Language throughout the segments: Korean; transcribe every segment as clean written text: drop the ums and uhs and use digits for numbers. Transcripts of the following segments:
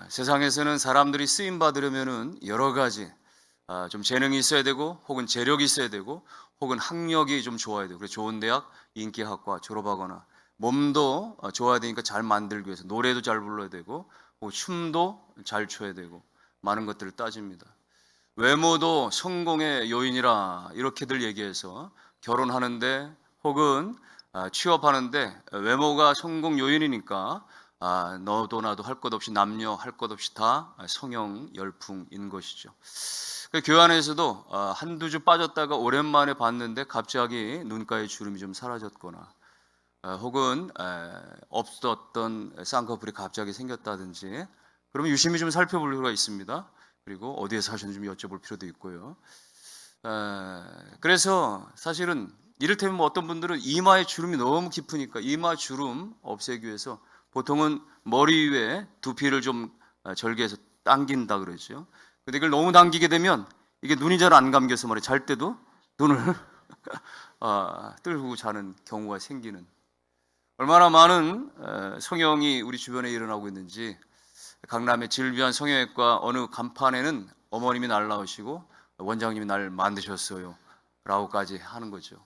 세상에서는 사람들이 쓰임 받으려면은 여러 가지 좀 재능이 있어야 되고, 혹은 재력이 있어야 되고, 혹은 학력이 좀 좋아야 되고, 그래서 좋은 대학 인기학과 졸업하거나, 몸도 좋아야 되니까 잘 만들기 위해서 노래도 잘 불러야 되고, 혹은 춤도 잘 춰야 되고, 많은 것들을 따집니다. 외모도 성공의 요인이라 이렇게들 얘기해서 결혼하는데, 혹은 취업하는데 외모가 성공 요인이니까 너도 나도 할 것 없이, 남녀 할 것 없이 다 성형 열풍인 것이죠. 교회 안에서도 한두 주 빠졌다가 오랜만에 봤는데 갑자기 눈가에 주름이 좀 사라졌거나, 혹은 없었던 쌍꺼풀이 갑자기 생겼다든지, 그러면 유심히 좀 살펴볼 필요가 있습니다. 그리고 어디에 사셨는지 좀 여쭤볼 필요도 있고요. 그래서 사실은 이를테면 어떤 분들은 이마에 주름이 너무 깊으니까 이마 주름 없애기 위해서 보통은 머리 위에 두피를 좀 절개해서 당긴다 그러죠. 근데 이걸 너무 당기게 되면 이게 눈이 잘 안 감겨서 말이에요. 잘 때도 눈을 뜰고 자는 경우가 생기는, 얼마나 많은 성형이 우리 주변에 일어나고 있는지. 강남의 질비한 성형외과 어느 간판에는 어머님이 날 낳으시고 원장님이 날 만드셨어요 라고까지 하는 거죠.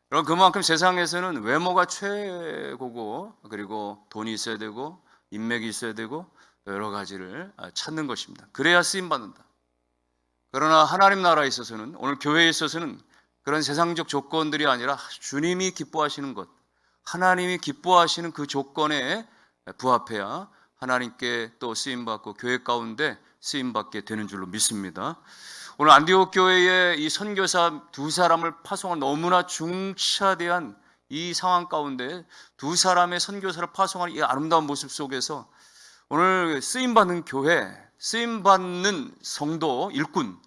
그럼 그만큼 세상에서는 외모가 최고고, 그리고 돈이 있어야 되고, 인맥이 있어야 되고, 여러 가지를 찾는 것입니다. 그래야 쓰임받는다. 그러나 하나님 나라에 있어서는, 오늘 교회에 있어서는 그런 세상적 조건들이 아니라 주님이 기뻐하시는 것, 하나님이 기뻐하시는 그 조건에 부합해야 하나님께 또 쓰임받고 교회 가운데 쓰임받게 되는 줄로 믿습니다. 오늘 안디옥 교회의 이 선교사 두 사람을 파송한 너무나 중차대한 이 상황 가운데 두 사람의 선교사를 파송하는 이 아름다운 모습 속에서 오늘 쓰임받는 교회, 쓰임받는 성도, 일꾼,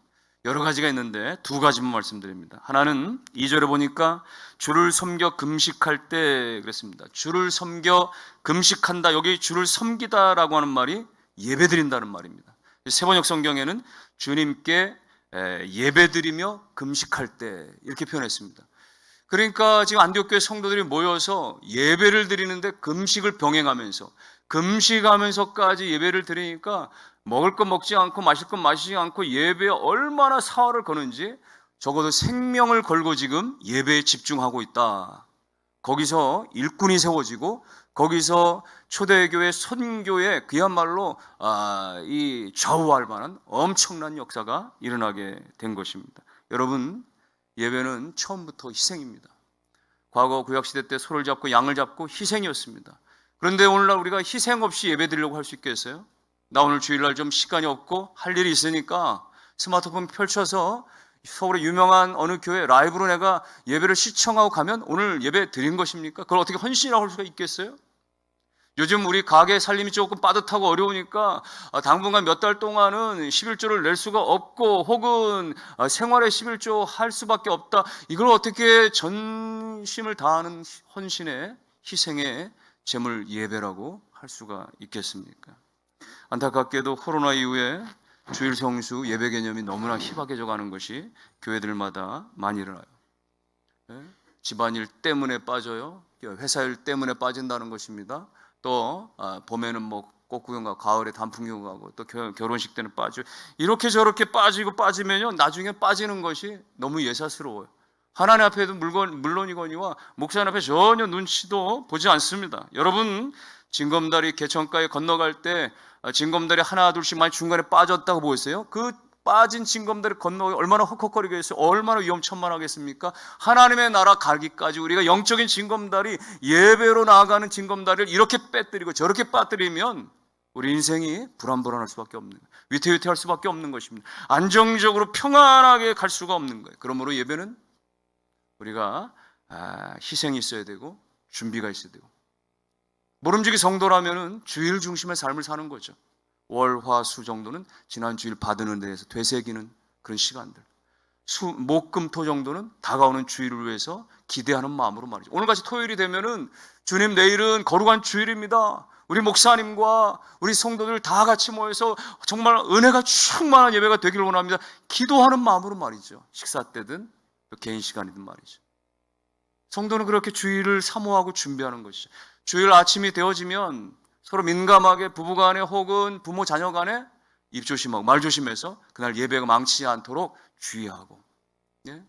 여러 가지가 있는데 두 가지만 말씀드립니다. 하나는 2절에 보니까 주를 섬겨 금식할 때 그랬습니다. 주를 섬겨 금식한다. 여기 주를 섬기다라고 하는 말이 예배드린다는 말입니다. 세번역 성경에는 주님께 예배드리며 금식할 때 이렇게 표현했습니다. 그러니까 지금 안디옥 교회 성도들이 모여서 예배를 드리는데 금식을 병행하면서, 금식하면서까지 예배를 드리니까 먹을 것 먹지 않고 마실 것 마시지 않고 예배에 얼마나 사활을 거는지, 적어도 생명을 걸고 지금 예배에 집중하고 있다. 거기서 일꾼이 세워지고, 거기서 초대교회 선교에 그야말로 이 좌우할 만한 엄청난 역사가 일어나게 된 것입니다. 여러분, 예배는 처음부터 희생입니다. 과거 구약시대 때 소를 잡고 양을 잡고 희생이었습니다. 그런데 오늘날 우리가 희생 없이 예배 드리려고 할 수 있겠어요? 나 오늘 주일날 좀 시간이 없고 할 일이 있으니까 스마트폰 펼쳐서 서울의 유명한 어느 교회 라이브로 내가 예배를 시청하고 가면 오늘 예배 드린 것입니까? 그걸 어떻게 헌신이라고 할 수가 있겠어요? 요즘 우리 가게 살림이 조금 빠듯하고 어려우니까 당분간 몇 달 동안은 11조를 낼 수가 없고, 혹은 생활의 11조 할 수밖에 없다. 이걸 어떻게 전심을 다하는 헌신의, 희생의 제물 예배라고 할 수가 있겠습니까? 안타깝게도 코로나 이후에 주일 성수 예배 개념이 너무나 희박해져 가는 것이 교회들마다 많이 일어나요. 집안일 때문에 빠져요. 회사 일 때문에 빠진다는 것입니다. 또 봄에는 뭐 꽃구경 가고, 가을에 단풍 가고, 또 결혼식 때는 빠지고, 이렇게 저렇게 빠지면요 나중에 빠지는 것이 너무 예사스러워요. 하나님 앞에도 물론이거니와 목사님 앞에 전혀 눈치도 보지 않습니다. 여러분, 징검다리 개천가에 건너갈 때 징검다리 하나 둘씩 많이 중간에 빠졌다고 보였어요. 그 빠진 징검다리 건너기 얼마나 헉헉거리겠어요? 얼마나 위험천만하겠습니까? 하나님의 나라 가기까지 우리가 영적인 징검다리, 예배로 나아가는 징검다리를 이렇게 빼뜨리고 저렇게 빠뜨리면 우리 인생이 불안불안할 수밖에 없는 거예요. 위태위태할 수밖에 없는 것입니다. 안정적으로 평안하게 갈 수가 없는 거예요. 그러므로 예배는 우리가 희생이 있어야 되고 준비가 있어야 되고, 모름지기 성도라면은 주일 중심의 삶을 사는 거죠. 월, 화, 수 정도는 지난 주일 받는 데에서 되새기는 그런 시간들, 목, 금, 토 정도는 다가오는 주일을 위해서 기대하는 마음으로 말이죠. 오늘같이 토요일이 되면은 주님 내일은 거룩한 주일입니다. 우리 목사님과 우리 성도들 다 같이 모여서 정말 은혜가 충만한 예배가 되기를 원합니다. 기도하는 마음으로 말이죠. 식사 때든 개인 시간이든 말이죠. 성도는 그렇게 주일을 사모하고 준비하는 것이죠. 주일 아침이 되어지면 서로 민감하게 부부간에 혹은 부모 자녀 간에 입 조심하고 말 조심해서 그날 예배가 망치지 않도록 주의하고, 예?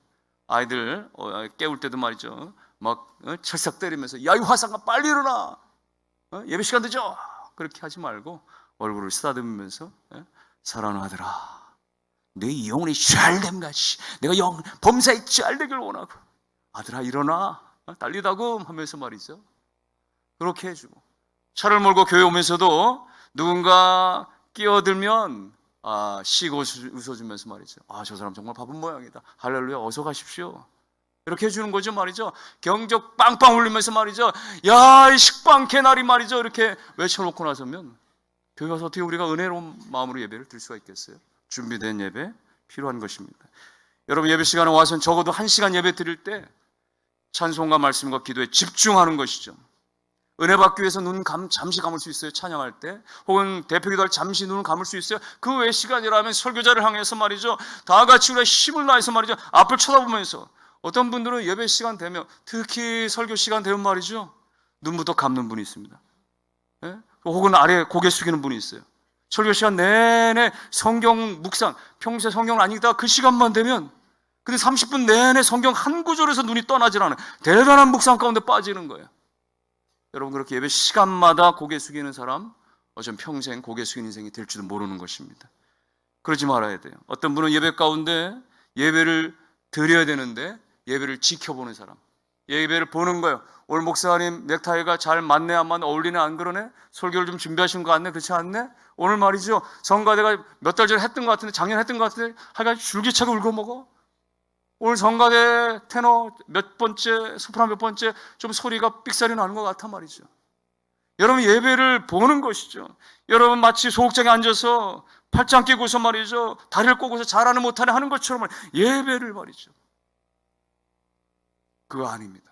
아이들 깨울 때도 말이죠, 막 철삭 때리면서 야 이 화상아 빨리 일어나, 예배 시간 늦어, 그렇게 하지 말고 얼굴을 쓰다듬으면서, 사랑하는 아들아, 내 영혼이 잘됨 같이 내가 범사에 잘되길 원하고, 아들아 일어나, 딸리다금 하면서 말이죠, 그렇게 해주고, 차를 몰고 교회 오면서도 누군가 끼어들면 쉬고 웃어주면서 말이죠, 저 사람 정말 바쁜 모양이다, 할렐루야, 어서 가십시오, 이렇게 해주는 거죠 말이죠. 경적 빵빵 울리면서 말이죠, 야 이 식빵 개나리 말이죠, 이렇게 외쳐놓고 나서면 교회 가서 어떻게 우리가 은혜로운 마음으로 예배를 드릴 수가 있겠어요? 준비된 예배 필요한 것입니다. 여러분, 예배 시간에 와서는 적어도 1시간 예배 드릴 때 찬송과 말씀과 기도에 집중하는 것이죠. 은혜 받기 위해서 눈 잠시 감을 수 있어요, 찬양할 때. 혹은 대표기도할 잠시 눈을 감을 수 있어요. 그 외 시간이라면 설교자를 향해서 말이죠, 다 같이 우리가 힘을 다해서 말이죠, 앞을 쳐다보면서, 어떤 분들은 예배 시간 되면, 특히 설교 시간 되면 말이죠, 눈부터 감는 분이 있습니다. 예? 혹은 아래 고개 숙이는 분이 있어요. 설교 시간 내내 성경 묵상, 평소에 성경을 안 읽다가 그 시간만 되면, 근데 30분 내내 성경 한 구절에서 눈이 떠나질 않아요. 대단한 묵상 가운데 빠지는 거예요. 여러분, 그렇게 예배 시간마다 고개 숙이는 사람, 어쩌면 평생 고개 숙이는 인생이 될지도 모르는 것입니다. 그러지 말아야 돼요. 어떤 분은 예배 가운데 예배를 드려야 되는데 예배를 지켜보는 사람, 예배를 보는 거예요. 오늘 목사님 넥타이가 잘 맞네 안 맞네, 어울리네 안 그러네, 설교를 좀 준비하신 것 같네 그렇지 않네, 오늘 말이죠 성가대가 몇 달 전에 했던 것 같은데, 작년에 했던 것 같은데 하여간 줄기차게 울고먹어, 오늘 성가대 테너 몇 번째, 소프라노 몇 번째, 좀 소리가 삑사리 나는 것 같아 말이죠. 여러분, 예배를 보는 것이죠. 여러분, 마치 소극장에 앉아서 팔짱 끼고서 말이죠, 다리를 꼬고서 잘하는 못하는 하는 것처럼 예배를 말이죠, 그거 아닙니다.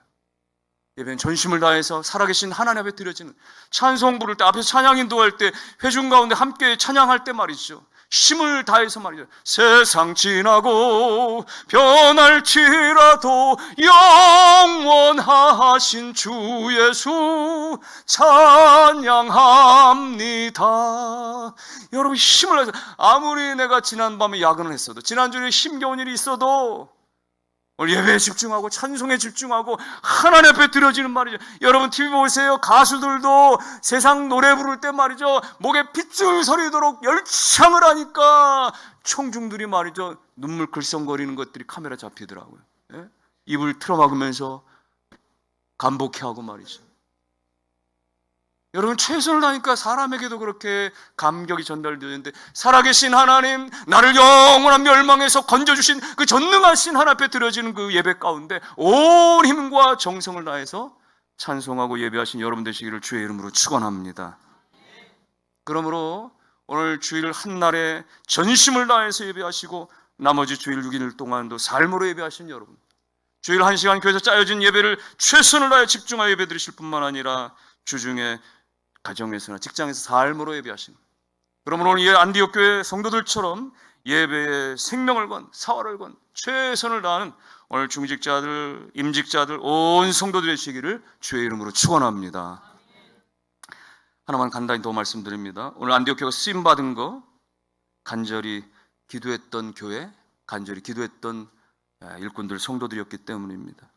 예배는 전심을 다해서 살아계신 하나님 앞에 드려지는, 찬송 부를 때, 앞에서 찬양 인도할 때, 회중 가운데 함께 찬양할 때 말이죠, 힘을 다해서 말이죠, 세상 지나고 변할지라도 영원하신 주 예수 찬양합니다. 여러분, 힘을 다해서, 아무리 내가 지난밤에 야근을 했어도, 지난주에 힘겨운 일이 있어도 오늘 예배에 집중하고 찬송에 집중하고 하나님 앞에 드려지는 말이죠. 여러분, TV 보세요. 가수들도 세상 노래 부를 때 말이죠, 목에 핏줄 서리도록 열창을 하니까 청중들이 말이죠, 눈물 글썽거리는 것들이 카메라 잡히더라고요. 예? 입을 틀어막으면서 간복해하고 말이죠. 여러분, 최선을 다하니까 사람에게도 그렇게 감격이 전달되는데, 살아계신 하나님, 나를 영원한 멸망에서 건져주신 그 전능하신 하나님 앞에 드려지는 그 예배 가운데 온 힘과 정성을 다해서 찬송하고 예배하신 여러분 되시기를 주의 이름으로 축원합니다. 그러므로 오늘 주일 한날에 전심을 다해서 예배하시고 나머지 주일 6일 동안도 삶으로 예배하신 여러분, 주일 1시간 교회에서 짜여진 예배를 최선을 다해 집중하여 예배 드리실 뿐만 아니라 주중에 가정에서나 직장에서 삶으로 예배하시는, 그러므로 오늘 이 안디옥 교회 성도들처럼 예배에 생명을 건, 사활을 건 최선을 다하는 오늘 중직자들, 임직자들, 온 성도들 되시기를 주의 이름으로 축원합니다. 하나만 간단히 더 말씀드립니다. 오늘 안디옥 교회가 쓰임받은 거, 간절히 기도했던 교회, 간절히 기도했던 일꾼들, 성도들이었기 때문입니다.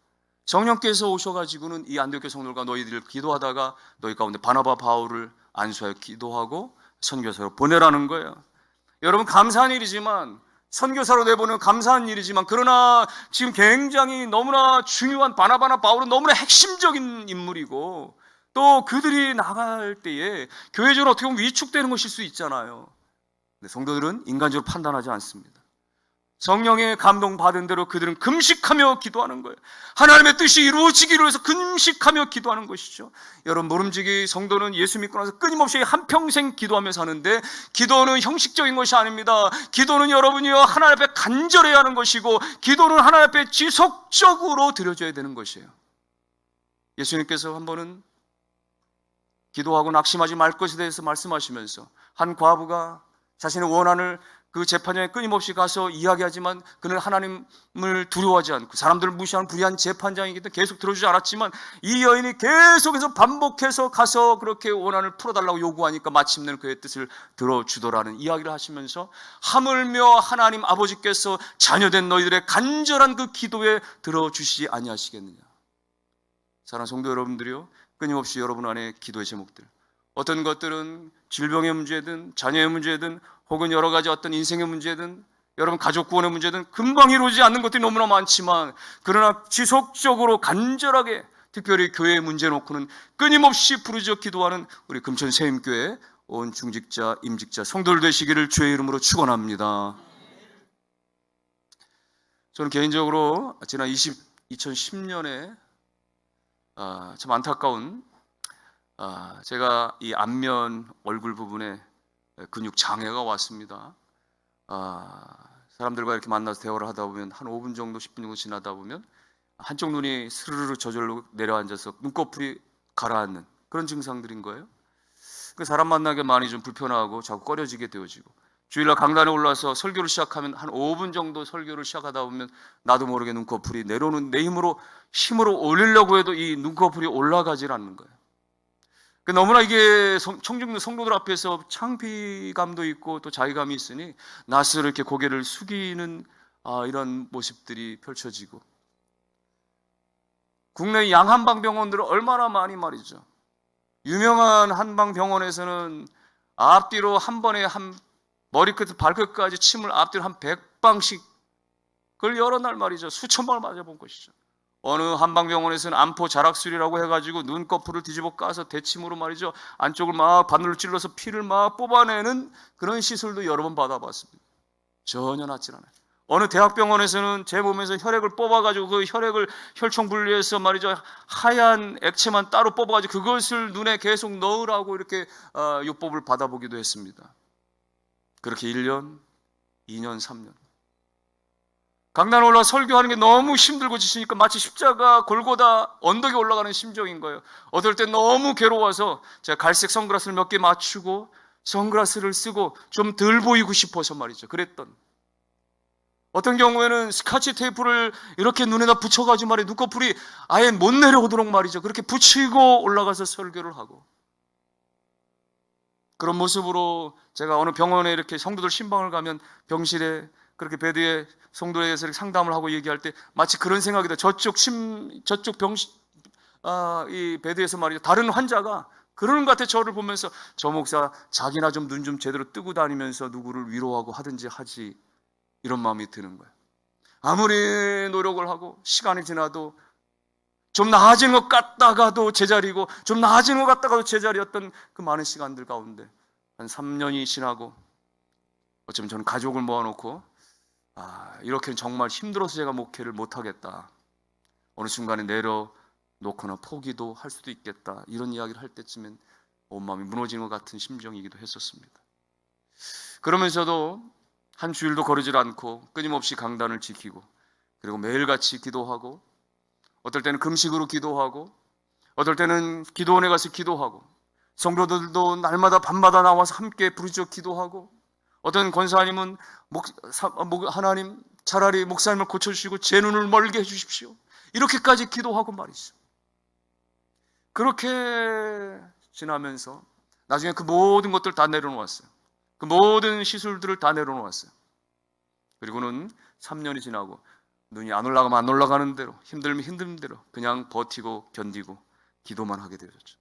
성령께서 오셔가지고는 이 안디옥 성도들과 너희들 기도하다가 너희 가운데 바나바, 바울을 안수하여 기도하고 선교사로 보내라는 거예요. 여러분, 감사한 일이지만, 선교사로 내보내는 감사한 일이지만, 그러나 지금 굉장히 너무나 중요한 바나바나 바울은 너무나 핵심적인 인물이고, 또 그들이 나갈 때에 교회적으로 어떻게 보면 위축되는 것일 수 있잖아요. 근데 성도들은 인간적으로 판단하지 않습니다. 성령의 감동받은 대로 그들은 금식하며 기도하는 거예요. 하나님의 뜻이 이루어지기로 해서 금식하며 기도하는 것이죠. 여러분, 모름지기 성도는 예수 믿고 나서 끊임없이 한평생 기도하며 사는데, 기도는 형식적인 것이 아닙니다. 기도는 여러분이요, 하나님 앞에 간절해야 하는 것이고, 기도는 하나님 앞에 지속적으로 드려져야 되는 것이에요. 예수님께서 한 번은 기도하고 낙심하지 말 것에 대해서 말씀하시면서 한 과부가 자신의 원한을 그 재판장에 끊임없이 가서 이야기하지만 그는 하나님을 두려워하지 않고 사람들을 무시하는 불의한 재판장이기 때문에 계속 들어주지 않았지만 이 여인이 계속해서 반복해서 가서 그렇게 원한을 풀어달라고 요구하니까 마침내는 그의 뜻을 들어주더라는 이야기를 하시면서 하물며 하나님 아버지께서 자녀된 너희들의 간절한 그 기도에 들어주시지 아니하시겠느냐. 사랑하는 성도 여러분들이요, 끊임없이 여러분 안에 기도의 제목들, 어떤 것들은 질병의 문제든 자녀의 문제든 혹은 여러 가지 어떤 인생의 문제든 여러분 가족 구원의 문제든 금방 이루어지지 않는 것들이 너무나 많지만 그러나 지속적으로 간절하게 특별히 교회의 문제 놓고는 끊임없이 부르짖어 기도하는 우리 금천 세임교회 온 중직자 임직자 성도들 되시기를 주의 이름으로 축원합니다. 저는 개인적으로 지난 2010년에 참 안타까운 제가 이 안면 얼굴 부분에 근육 장애가 왔습니다. 사람들과 이렇게 만나서 대화를 하다 보면 한 5분 정도 10분 정도 지나다 보면 한쪽 눈이 스르르 저절로 내려앉아서 눈꺼풀이 가라앉는 그런 증상들인 거예요. 그 사람 만나기 많이 좀 불편하고 자꾸 꺼려지게 되어지고 주일날 강단에 올라와서 설교를 시작하면 한 5분 정도 설교를 시작하다 보면 나도 모르게 눈꺼풀이 내려오는 내 힘으로 올리려고 해도 이 눈꺼풀이 올라가질 않는 거예요. 너무나 이게 청중들 성도들 앞에서 창피감도 있고 또 자괴감이 있으니 낯을 이렇게 고개를 숙이는 이런 모습들이 펼쳐지고 국내 양한방병원들은 얼마나 많이 말이죠. 유명한 한방병원에서는 앞뒤로 한 번에 머리끝부터 발끝까지 침을 앞뒤로 한 100방씩 그걸 여러 날 말이죠. 수천 방을 맞아본 것이죠. 어느 한방병원에서는 안포 자락술이라고 해가지고 눈꺼풀을 뒤집어 까서 대침으로 말이죠. 안쪽을 막 바늘로 찔러서 피를 막 뽑아내는 그런 시술도 여러 번 받아봤습니다. 전혀 낫질 않아요. 어느 대학병원에서는 제 몸에서 혈액을 뽑아가지고 그 혈액을 혈청 분리해서 말이죠. 하얀 액체만 따로 뽑아가지고 그것을 눈에 계속 넣으라고 이렇게 요법을 받아보기도 했습니다. 그렇게 1년, 2년, 3년. 강단에 올라 설교하는 게 너무 힘들고 지치니까 마치 십자가 골고다 언덕에 올라가는 심정인 거예요. 어떨 때 너무 괴로워서 제가 갈색 선글라스를 몇 개 맞추고 선글라스를 쓰고 좀 덜 보이고 싶어서 말이죠. 그랬던. 어떤 경우에는 스카치 테이프를 이렇게 눈에다 붙여가지고 말이에요. 눈꺼풀이 아예 못 내려오도록 말이죠. 그렇게 붙이고 올라가서 설교를 하고. 그런 모습으로 제가 어느 병원에 이렇게 성도들 신방을 가면 병실에 그렇게 베드에 성도에서 상담을 하고 얘기할 때 마치 그런 생각이 들어요. 저쪽 병실, 이 베드에서 말이죠. 다른 환자가 그러는 것 같아. 저를 보면서 저 목사 자기나 좀 눈 좀 제대로 뜨고 다니면서 누구를 위로하고 하든지 하지. 이런 마음이 드는 거예요. 아무리 노력을 하고 시간이 지나도 좀 나아진 것 같다가도 제자리고 좀 나아진 것 같다가도 제자리였던 그 많은 시간들 가운데 한 3년이 지나고 어쩌면 저는 가족을 모아놓고 이렇게는 정말 힘들어서 제가 목회를 못하겠다. 어느 순간에 내려놓거나 포기도 할 수도 있겠다. 이런 이야기를 할 때쯤엔 온 마음이 무너지는 것 같은 심정이기도 했었습니다. 그러면서도 한 주일도 거르질 않고 끊임없이 강단을 지키고 그리고 매일같이 기도하고 어떨 때는 금식으로 기도하고 어떨 때는 기도원에 가서 기도하고 성도들도 날마다 밤마다 나와서 함께 부르짖어 기도하고 어떤 권사님은 하나님 차라리 목사님을 고쳐주시고 제 눈을 멀게 해주십시오. 이렇게까지 기도하고 말이죠. 그렇게 지나면서 나중에 그 모든 것들 다 내려놓았어요. 그 모든 시술들을 다 내려놓았어요. 그리고는 3년이 지나고 눈이 안 올라가면 안 올라가는 대로 힘들면 힘든 대로 그냥 버티고 견디고 기도만 하게 되었죠.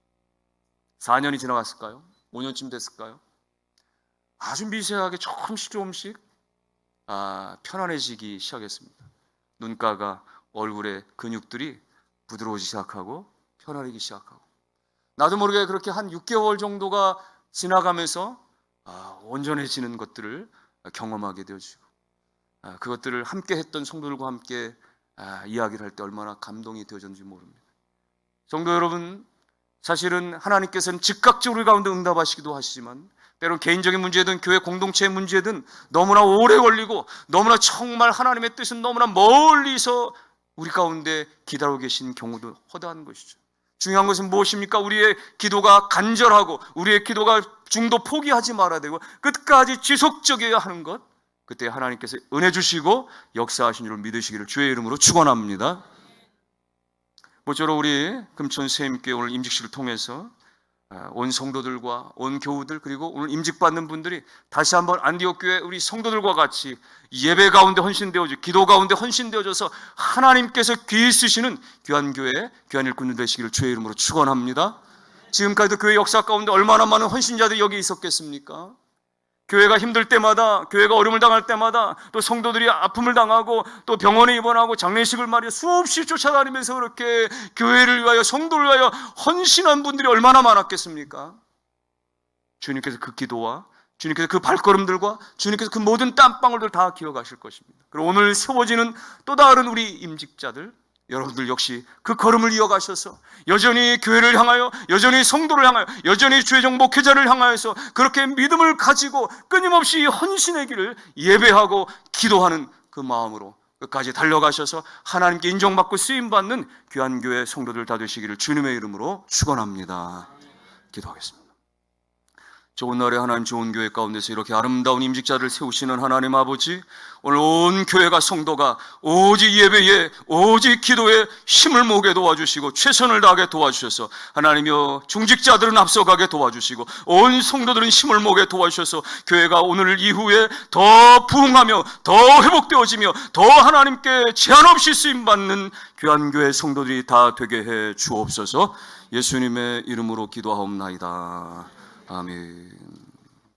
4년이 지나갔을까요? 5년쯤 됐을까요? 아주 미세하게 조금씩 편안해지기 시작했습니다. 눈가가 얼굴의 근육들이 부드러워지기 시작하고 편안해지기 시작하고 나도 모르게 그렇게 한 6개월 정도가 지나가면서 온전해지는 것들을 경험하게 되어지고 그것들을 함께 했던 성도들과 함께 이야기를 할 때 얼마나 감동이 되어졌는지 모릅니다. 성도 여러분, 사실은 하나님께서는 즉각적으로 우리 가운데 응답하시기도 하시지만 때론 개인적인 문제든 교회 공동체의 문제든 너무나 오래 걸리고 너무나 정말 하나님의 뜻은 너무나 멀리서 우리 가운데 기다리고 계신 경우도 허다한 것이죠. 중요한 것은 무엇입니까? 우리의 기도가 간절하고 우리의 기도가 중도 포기하지 말아야 되고 끝까지 지속적이어야 하는 것. 그때 하나님께서 은혜 주시고 역사하신 줄 믿으시기를 주의 이름으로 축원합니다. 모쪼록 우리 금천 샘교회 오늘 임직식을 통해서 온 성도들과 온 교우들 그리고 오늘 임직받는 분들이 다시 한번 안디옥 교회 우리 성도들과 같이 예배 가운데 헌신되어져 기도 가운데 헌신되어져서 하나님께서 귀히 쓰시는 귀한 교회 귀한 일꾼들 되시기를 주의 이름으로 축원합니다. 지금까지도 교회 역사 가운데 얼마나 많은 헌신자들이 여기 있었겠습니까? 교회가 힘들 때마다, 교회가 어려움을 당할 때마다, 또 성도들이 아픔을 당하고, 또 병원에 입원하고, 장례식을 말이야 수없이 쫓아다니면서 그렇게 교회를 위하여, 성도를 위하여 헌신한 분들이 얼마나 많았겠습니까? 주님께서 그 기도와, 주님께서 그 발걸음들과, 주님께서 그 모든 땀방울들 다 기억하실 것입니다. 그리고 오늘 세워지는 또 다른 우리 임직자들, 여러분들 역시 그 걸음을 이어가셔서 여전히 교회를 향하여, 여전히 성도를 향하여, 여전히 주의종 목회자를 향하여서 그렇게 믿음을 가지고 끊임없이 헌신의 길을 예배하고 기도하는 그 마음으로 끝까지 달려가셔서 하나님께 인정받고 쓰임받는 귀한 교회 성도들 다 되시기를 주님의 이름으로 축원합니다. 기도하겠습니다. 좋은 날에 하나님 좋은 교회 가운데서 이렇게 아름다운 임직자를 세우시는 하나님 아버지, 오늘 온 교회가 성도가 오직 예배에 오직 기도에 힘을 모으게 도와주시고 최선을 다하게 도와주셔서 하나님이여 중직자들은 앞서가게 도와주시고 온 성도들은 힘을 모으게 도와주셔서 교회가 오늘 이후에 더 부흥하며 더 회복되어지며 더 하나님께 제한 없이 쓰임받는 귀한 교회 성도들이 다 되게 해 주옵소서. 예수님의 이름으로 기도하옵나이다. 아멘.